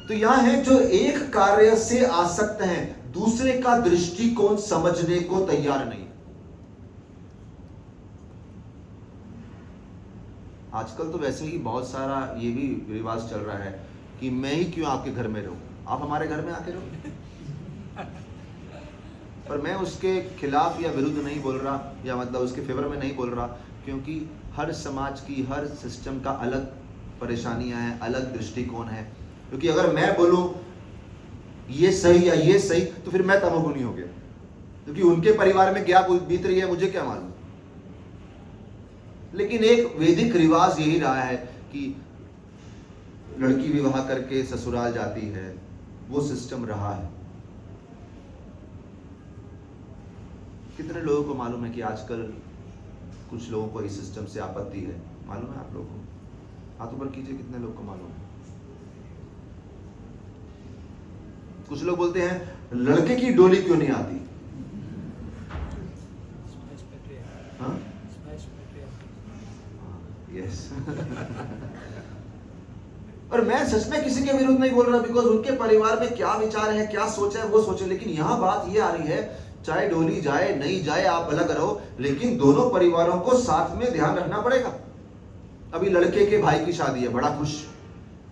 तो यहां है जो एक कार्य से आसक्त हैं, दूसरे का दृष्टिकोण समझने को तैयार नहीं। आजकल तो वैसे ही बहुत सारा ये भी रिवाज चल रहा है कि मैं ही क्यों आपके घर में रहूं, आप हमारे घर में आके रहो। पर मैं उसके खिलाफ या विरुद्ध नहीं बोल रहा, या मतलब उसके फेवर में नहीं बोल रहा, क्योंकि हर समाज की, हर सिस्टम का अलग परेशानियां हैं, अलग दृष्टिकोण है। क्योंकि अगर मैं बोलूं ये सही या ये सही, तो फिर मैं तमोगुणी हो गया, क्योंकि उनके परिवार में क्या बीत रही है मुझे क्या मालूम। लेकिन एक वैदिक रिवाज यही रहा है कि लड़की विवाह करके ससुराल जाती है, वो सिस्टम रहा है। कितने लोगों को मालूम है कि आजकल कुछ लोगों को इस सिस्टम से आपत्ति है? मालूम है आप लोगों को? हाथ ऊपर कीजिए, कितने लोगों को मालूम है? कुछ लोग बोलते हैं लड़के की डोली क्यों नहीं आती? हाँ? यस। और मैं सच में किसी के विरुद्ध नहीं बोल रहा, बिकॉज उनके परिवार में क्या विचार है, क्या सोच है, वो सोचे। लेकिन यहां बात ये आ रही है, चाहे डोली जाए नहीं जाए, आप अलग रहो, लेकिन दोनों परिवारों को साथ में ध्यान रखना पड़ेगा। अभी लड़के के भाई की शादी है, बड़ा खुश।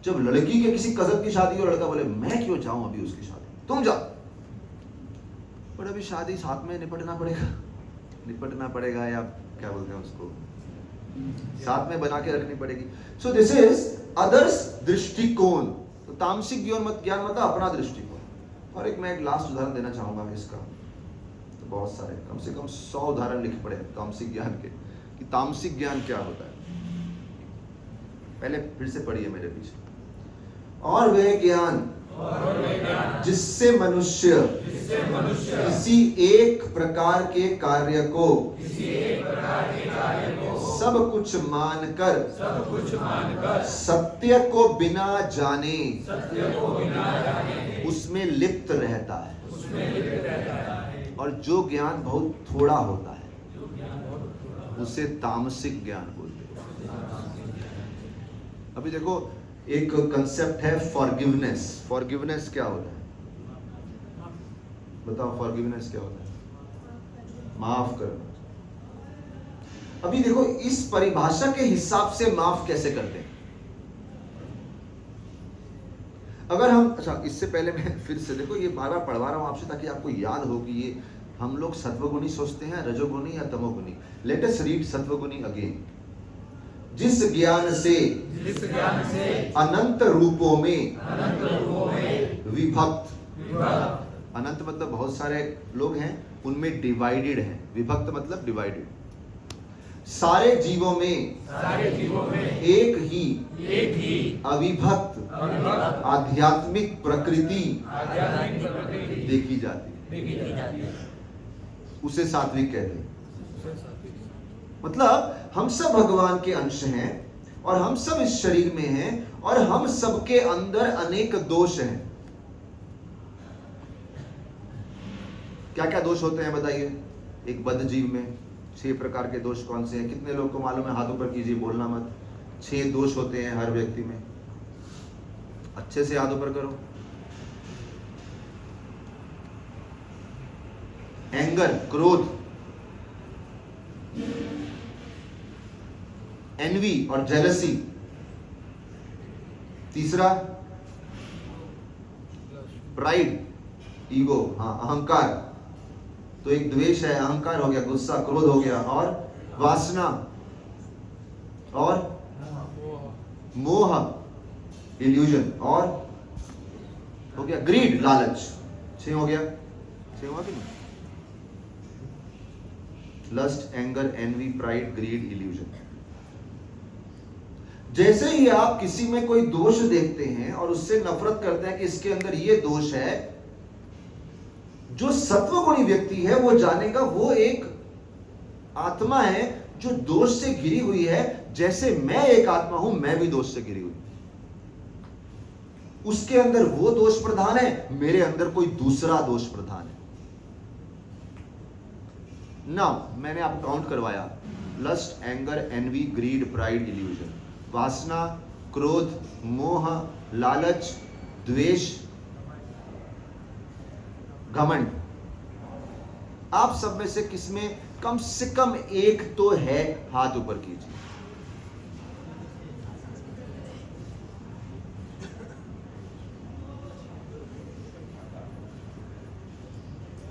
जब लड़की के किसी कजन की शादी हो, लड़का बोले मैं क्यों जाऊं अभी उसकी शादी, तुम जाओ। पर अभी शादी साथ में निपटना पड़ेगा, या क्या बोलते हैं उसको, साथ में बना के रखनी पड़ेगी। सो दिस इज अदर्स दृष्टिकोण। तो तामसिक ज्ञान मतलब अपना दृष्टिकोण। और मैं एक लास्ट उदाहरण देना चाहूंगा इसका। तो बहुत सारे, कम से कम 100 उदाहरण लिख पड़े तामसिक ज्ञान के, कि तामसिक ज्ञान क्या होता है। पहले फिर से पढ़िए मेरे पीछे। और वह ज्ञान जिससे मनुष्य किसी एक प्रकार के कार्य को सब कुछ मानकर सत्य को बिना जाने उसमें लिप्त रहता है। और जो ज्ञान बहुत थोड़ा होता है उसे तामसिक ज्ञान बोलते हैं। अभी देखो एक कंसेप्ट है फॉरगिवनेस। फॉरगिवनेस क्या होता है? बताओ, फॉरगिवनेस क्या होता है? माफ करना। अभी देखो इस परिभाषा के हिसाब से माफ कैसे करते हैं? अगर हम, अच्छा इससे पहले मैं फिर से, देखो ये बार बार पढ़वा रहा हूं आपसे ताकि आपको याद हो कि ये हम लोग सत्वगुणी सोचते हैं, रजोगुणी या तमोगुणी। लेट अस रीड सत्वगुणी अगेन। जिस ज्ञान से अनंत रूपों में विभक्त, अनंत मतलब बहुत सारे लोग हैं, उनमें डिवाइडेड है। विभक्त मतलब डिवाइडेड। सारे जीवों में एक ही अविभक्त आध्यात्मिक प्रकृति देखी जाती है, उसे सात्विक कहते हैं। मतलब हम सब भगवान के अंश हैं और हम सब इस शरीर में हैं और हम सबके अंदर अनेक दोष हैं। क्या क्या दोष होते हैं बताइए? एक बद्ध जीव में 6 प्रकार के दोष कौन से हैं? कितने लोग को मालूम है? हाथ ऊपर कीजिए, बोलना मत। 6 दोष होते हैं हर व्यक्ति में। अच्छे से हाथ ऊपर करो। एंगर, क्रोध, एनवी और जेलसी। तीसरा प्राइड, ईगो, हाँ अहंकार। तो एक द्वेष है, अहंकार हो गया, गुस्सा, क्रोध हो गया, और वासना और मोह, इल्यूजन, और हो गया ग्रीड, लालच। 6 हो गया। 6 हुआ कि नहीं? Lust, anger, envy, pride, greed, illusion. जैसे ही आप किसी में कोई दोष देखते हैं और उससे नफरत करते हैं कि इसके अंदर ये दोष है, जो सत्वगुणी व्यक्ति है वो जानेगा वो एक आत्मा है जो दोष से घिरी हुई है। जैसे मैं एक आत्मा हूं, मैं भी दोष से घिरी हुई। उसके अंदर वो दोष प्रधान है, मेरे अंदर कोई दूसरा दोष प्रधान है। नाउ मैंने आपको काउंट करवाया। Lust, anger, envy, greed, pride, illusion. वासना, क्रोध, मोह, लालच, द्वेष, घमंड। आप सब में से किसमें कम से कम एक तो है? हाथ ऊपर कीजिए।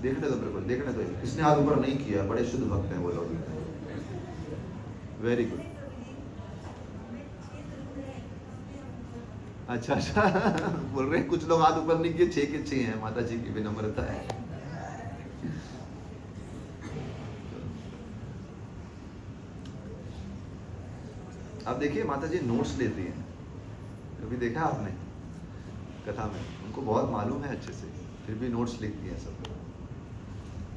देखने दो, बिल्कुल देखने दो। किसने हाथ ऊपर नहीं किया? बड़े शुद्ध भक्त हैं वो लोग। Very good. अच्छा बोल रहे हैं कुछ लोग हाथ ऊपर नहीं किए, 6 के 6 हैं। माता जी की विनम्रता है। अब देखिए माता जी नोट्स लेती हैं। कभी देखा आपने कथा में? उनको बहुत मालूम है अच्छे से, फिर भी नोट्स लिखती हैं सब।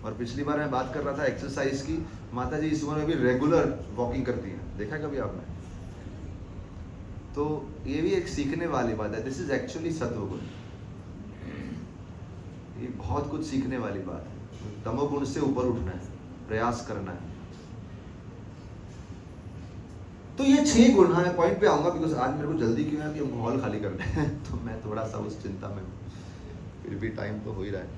और पिछली बार मैं बात कर रहा था एक्सरसाइज की। माता जी इस उम्र में भी रेगुलर वॉकिंग करती हैं। देखा कभी आपने? तो ये भी एक सीखने वाली बात है। दिस इज एक्चुअली सत्वगुण। ये बहुत कुछ सीखने वाली बात है। तमोगुण से ऊपर उठना है, प्रयास करना है। तो ये 6 गुण, हाँ पॉइंट पे आऊंगा बिकॉज आज मेरे को जल्दी क्यों है कि हम हॉल खाली करते हैं। तो मैं थोड़ा सा उस चिंता में हूँ, फिर भी टाइम तो हो ही रहा है।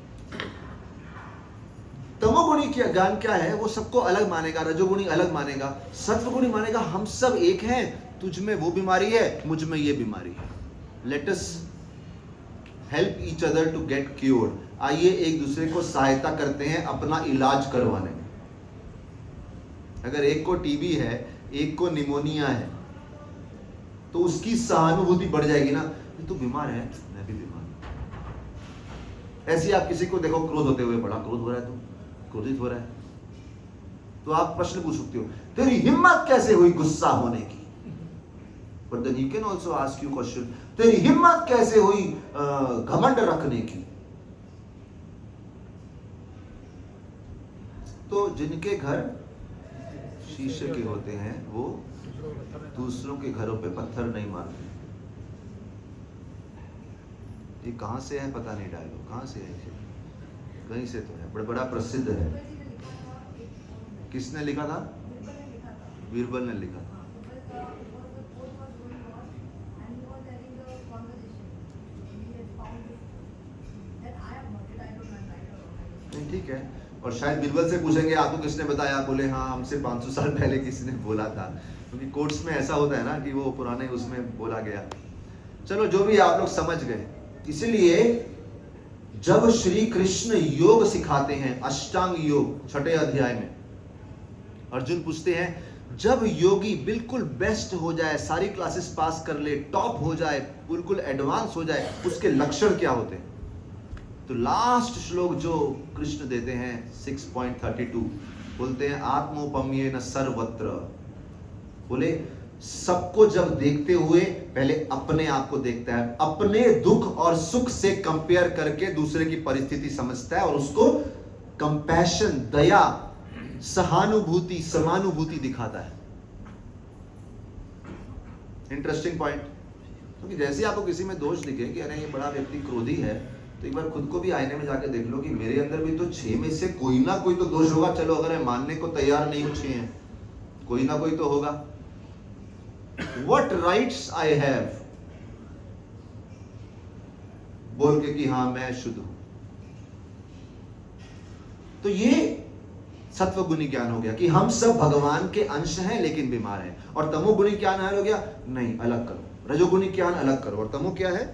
तमोगुणी क्या ज्ञान क्या है? वो सबको अलग मानेगा, रजोगुणी अलग मानेगा, सत्वगुणी मानेगा हम सब एक हैं। तुझ में वो बीमारी है, मुझ में ये बीमारी है। Let us help each other to get cured. आइए एक दूसरे को सहायता करते हैं अपना इलाज करवाने में। अगर एक को टीबी है, एक को निमोनिया है, तो उसकी सहानुभूति बढ़ जाएगी ना। तू बीमार है, मैं भी बीमार हूं। ऐसे आप किसी को देखो क्रोध होते हुए, बड़ा क्रोध हो रहा है, तू क्रोधित हो रहा है, तो आप प्रश्न पूछ सकते हो, तेरी हिम्मत कैसे हुई गुस्सा होने की? But then you can also ask you question, तेरी हिम्मत कैसे हुई घमंड रखने की? तो जिनके घर शीशे के होते हैं वो दूसरों के घरों पे पत्थर नहीं मारते। ये कहाँ से है पता नहीं, डायलॉग कहाँ से है, कहीं से तो है, बड़ा प्रसिद्ध है। किसने लिखा था? बीरबल ने लिखा था। नहीं ठीक है, और शायद बीरबल से पूछेंगे आपको किसने बताया, बोले हाँ हमसे 500 साल पहले किसी ने बोला था, क्योंकि कोर्ट्स में ऐसा होता है ना कि वो पुराने उसमें बोला गया। चलो जो भी आप लोग समझ गए। इसीलिए जब श्री कृष्ण योग सिखाते हैं, अष्टांग योग 6 अध्याय में, अर्जुन पूछते हैं जब योगी बिल्कुल बेस्ट हो जाए, सारी क्लासेस पास कर ले, टॉप हो जाए, बिल्कुल एडवांस हो जाए, उसके लक्षण क्या होते हैं? तो लास्ट श्लोक जो कृष्ण देते हैं 6.32 बोलते हैं आत्मोपम्येन सर्वत्र। बोले सबको जब देखते हुए पहले अपने आप को देखता है, अपने दुख और सुख से कंपेयर करके दूसरे की परिस्थिति समझता है और उसको कंपैशन, दया, सहानुभूति, समानुभूति दिखाता है। Interesting point. क्योंकि जैसे आपको किसी में दोष दिखे कि अरे ये बड़ा व्यक्ति क्रोधी है, तो एक बार खुद को भी आईने में जाके देख लो कि मेरे अंदर भी तो 6 में से कोई ना कोई तो दोष होगा। चलो अगर मैं मानने को तैयार नहीं हूं 6 हैं, कोई ना कोई तो होगा। What rights I have बोल के कि हाँ मैं शुद्ध हूं। तो ये सत्वगुणी ज्ञान हो गया कि हम सब भगवान के अंश हैं लेकिन बीमार हैं। और तमोगुणी ज्ञान हो गया, नहीं अलग करो। रजोगुणी ज्ञान अलग करो। और तमो क्या है?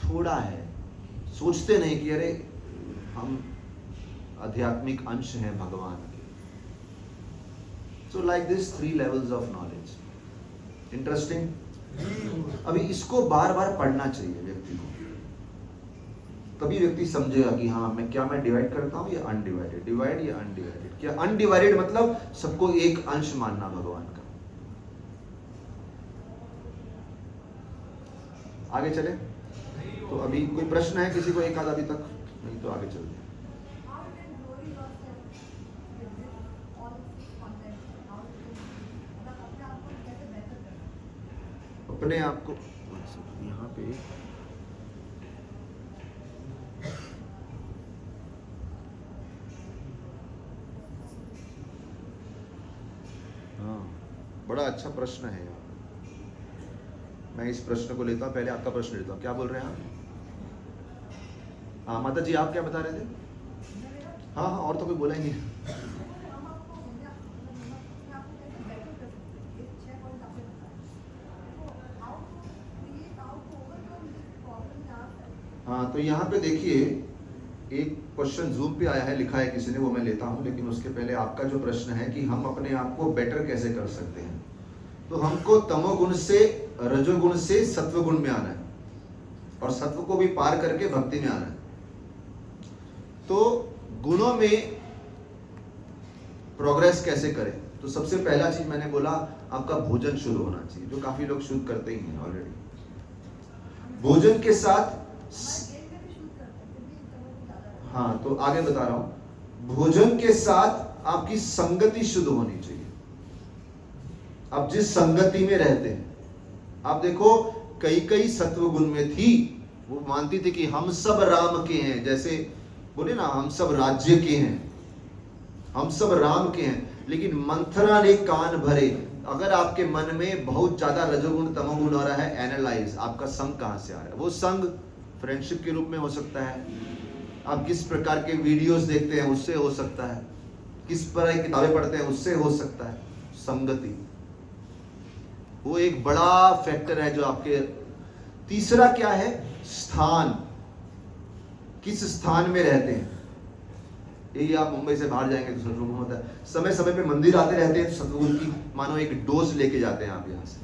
थोड़ा है, सोचते नहीं कि अरे हम आध्यात्मिक अंश हैं भगवान के। So like this 3 levels of knowledge. Interesting. अभी इसको बार बार पढ़ना चाहिए व्यक्ति को, तभी व्यक्ति समझेगा कि हाँ मैं डिवाइड करता हूं या अनडिवाइडेड, डिवाइड या अनडिवाइडेड। क्या अनडिवाइडेड मतलब सबको एक अंश मानना भगवान का। आगे चले तो अभी कोई प्रश्न है किसी को? एक आध अभी तक नहीं तो आगे चलते हैं। अपने आप को यहाँ पे बड़ा अच्छा प्रश्न है। मैं इस प्रश्न को लेता हूँ, पहले आपका प्रश्न लेता हूँ। क्या बोल रहे हैं आप? हाँ माता जी आप क्या बता रहे थे? हाँ हाँ, और तो कोई बोला ही नहीं। हाँ तो यहाँ पे देखिए एक क्वेश्चन जूम पे आया है, लिखा है किसी ने, वो मैं लेता हूँ। लेकिन उसके पहले आपका जो प्रश्न है कि हम अपने आप को बेटर कैसे कर सकते हैं, तो हमको तमोगुण से रजोगुण से सत्वगुण में आना है और सत्व को भी पार करके भक्ति में आना है। तो गुणों में प्रोग्रेस कैसे करें? तो सबसे पहला चीज मैंने बोला आपका भोजन शुरू होना चाहिए, जो काफी लोग शुद्ध करते ही हैं ऑलरेडी। भोजन के साथ हाँ तो आगे बता रहा हूं, भोजन के साथ आपकी संगति शुद्ध होनी चाहिए। आप जिस संगति में रहते हैं, आप देखो कई सत्व गुण में थी, वो मानती थी कि हम सब राम के हैं, जैसे बोले ना हम सब राज्य के हैं, हम सब राम के हैं। लेकिन मंथरा ने कान भरे। अगर आपके मन में बहुत ज्यादा रजोगुण तमोगुण हो रहा है, एनालाइज आपका संग कहां से आ रहा है। वो संग फ्रेंडशिप के रूप में हो सकता है, आप किस प्रकार के वीडियोस देखते हैं उससे हो सकता है, किस तरह की किताबें पढ़ते हैं उससे हो सकता है। संगति वो एक बड़ा फैक्टर है जो आपके। तीसरा क्या है? स्थान, किस स्थान में रहते हैं। यही आप मुंबई से बाहर जाएंगे तो सत्वगुण होता है। समय समय पे मंदिर आते रहते हैं तो सत्वगुण की मानो एक डोज लेके जाते हैं आप यहां से।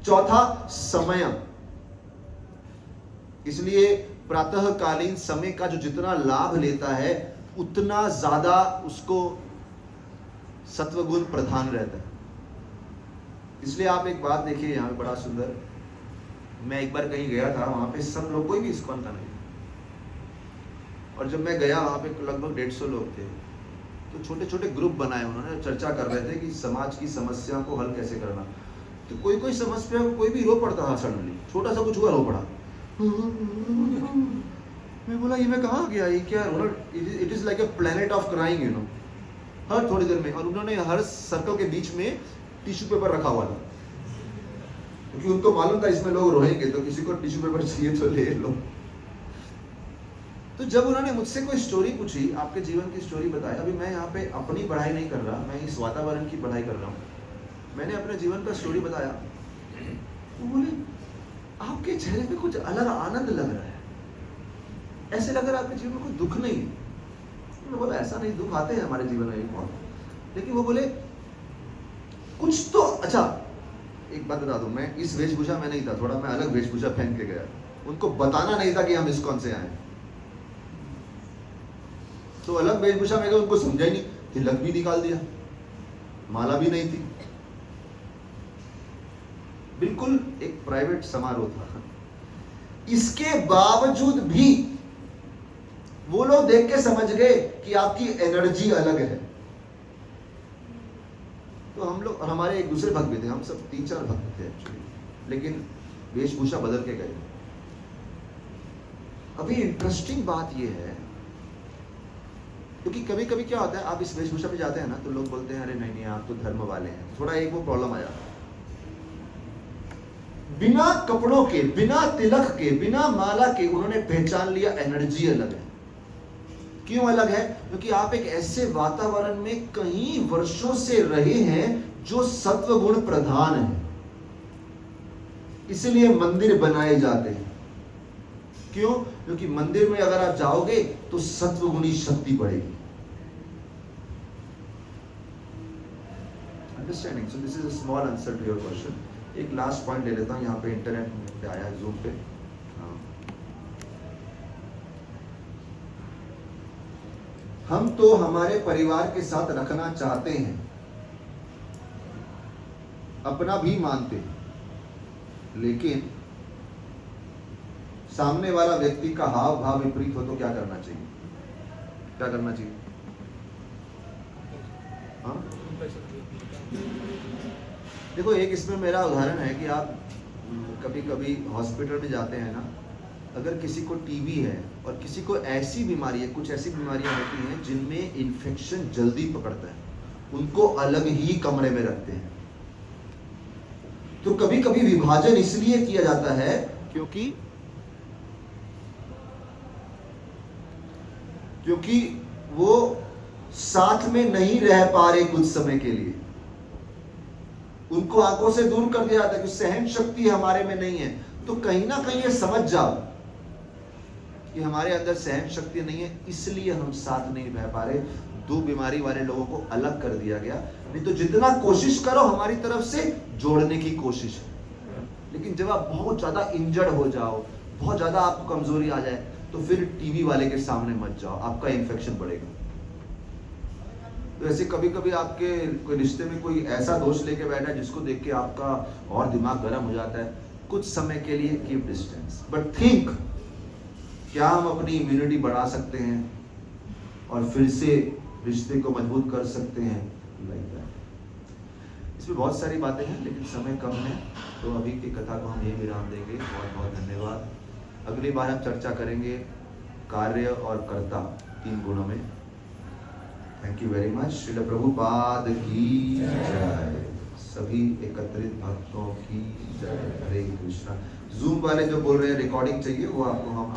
चौथा समय, इसलिए प्रातःकालीन समय का जो जितना लाभ लेता है उतना ज्यादा उसको सत्वगुण प्रधान रहता है। इसलिए आप एक बात देखिए यहाँ पे बड़ा सुंदर, मैं एक बार कहीं गया था, वहां पे सब लोग, कोई भी इस्कॉन का नहीं, और जब मैं गया वहां पे लगभग 150 लोग थे। तो छोटे छोटे ग्रुप बनाए उन्होंने, चर्चा कर रहे थे कि समाज की समस्या को हल कैसे करना। तो कोई कोई समस्या को कोई भी रो पड़ता था, सडनली छोटा सा कुछ हुआ रो पड़ा। मैं बोला ये मैं कहाँ गया, ये क्या, it is like a planet of crying you know, हर थोड़ी देर में। और उन्होंने हर सर्कल के बीच में टिश्यू पेपर रखा हुआ था, क्योंकि उनको मालूम था इसमें लोग रोएंगे, तो किसी को टिश्यू पेपर चाहिए तो ले लो। तो जब उन्होंने मुझसे कोई स्टोरी पूछी, आपके जीवन की स्टोरी बताई, अभी मैं यहाँ पे अपनी पढ़ाई नहीं कर रहा, मैं इस वातावरण की पढ़ाई कर रहा हूँ। मैंने अपने जीवन का स्टोरी बताया, वो बोले आपके चेहरे पे कुछ अलग आनंद लग रहा है, ऐसे लग रहा है आपके जीवन में कोई दुख नहीं है। मैं बोला ऐसा नहीं, दुख आते हैं हमारे जीवन में बहुत, लेकिन वो बोले कुछ तो। अच्छा एक बात बता दूं, मैं इस वेशभूषा में नहीं था, थोड़ा मैं अलग वेशभूषा पहन के गया, उनको बताना नहीं था कि हम इस्कॉन से आए। तो अलग वेशभूषा में गए, उनको समझा ही नहीं, तिलक भी निकाल दिया, माला भी नहीं थी, बिल्कुल एक प्राइवेट समारोह था। इसके बावजूद भी वो लोग देख के समझ गए कि आपकी एनर्जी अलग है। तो हम लोग, हमारे एक दूसरे भक्त भी थे, हम सब 3-4 भक्त थे एक्चुअली, लेकिन वेशभूषा बदल के गए। अभी इंटरेस्टिंग बात यह है, क्योंकि कभी कभी क्या होता है, आप इस वेशभूषा पे जाते हैं ना, तो लोग बोलते हैं अरे नहीं नहीं आप तो धर्म वाले हैं, थोड़ा एक वो प्रॉब्लम आ जाता है। बिना कपड़ों के, बिना तिलक के, बिना माला के उन्होंने पहचान लिया एनर्जी अलग है। क्यों अलग है? क्योंकि आप एक ऐसे वातावरण में कई वर्षों से रहे हैं जो सत्व गुण प्रधान है, इसलिए मंदिर बनाए जाते हैं। क्यों? क्योंकि मंदिर में अगर आप जाओगे तो सत्व गुणी शक्ति बढ़ेगी। Understanding? So this is a small answer to your question. एक लास्ट पॉइंट ले लेता हूं, यहाँ पे इंटरनेट पे आया है, जूम पे। हम तो हमारे परिवार के साथ रखना चाहते हैं, अपना भी मानते हैं, लेकिन सामने वाला व्यक्ति का हाव भाव विपरीत हो तो क्या करना चाहिए? क्या करना चाहिए? हाँ? देखो, एक इसमें मेरा उदाहरण है कि आप कभी कभी हॉस्पिटल में जाते हैं ना, अगर किसी को टीबी है और किसी को ऐसी बीमारी है, कुछ ऐसी बीमारियां होती हैं जिनमें इन्फेक्शन जल्दी पकड़ता है, उनको अलग ही कमरे में रखते हैं। तो कभी कभी विभाजन इसलिए किया जाता है क्योंकि वो साथ में नहीं रह पा रहे कुछ समय के लिए, उनको आंखों से दूर कर दिया जाता है कि सहन शक्ति हमारे में नहीं है। तो कहीं ना कहीं ये समझ जाओ कि हमारे अंदर सहन शक्ति नहीं है, इसलिए हम साथ नहीं रह पा रहे। 2 बीमारी वाले लोगों को अलग कर दिया गया, नहीं तो जितना कोशिश करो हमारी तरफ से जोड़ने की कोशिश है। लेकिन जब आप बहुत ज्यादा इंजर्ड हो जाओ, बहुत ज्यादा आपको कमजोरी आ जाए, तो फिर टीवी वाले के सामने मत जाओ, आपका इन्फेक्शन बढ़ेगा। तो ऐसे कभी कभी आपके कोई रिश्ते में कोई ऐसा दोस्त लेके बैठा है जिसको देख के आपका और दिमाग गर्म हो जाता है, कुछ समय के लिए कीप डिस्टेंस, बट थिंक क्या हम अपनी इम्यूनिटी बढ़ा सकते हैं और फिर से रिश्ते को मजबूत कर सकते हैं, लाइक दैट। इसमें बहुत सारी बातें हैं, लेकिन समय कम है, तो अभी की कथा को हम यही विराम देंगे। बहुत बहुत धन्यवाद। अगली बार हम चर्चा करेंगे कार्य और कर्ता, 3 गुणों में। Thank you very much. Srila Prabhupada की जय, सभी एकत्रित भक्तों की जय। हरे कृष्णा। जूम वाले जो बोल रहे हैं रिकॉर्डिंग चाहिए, वो आपको हम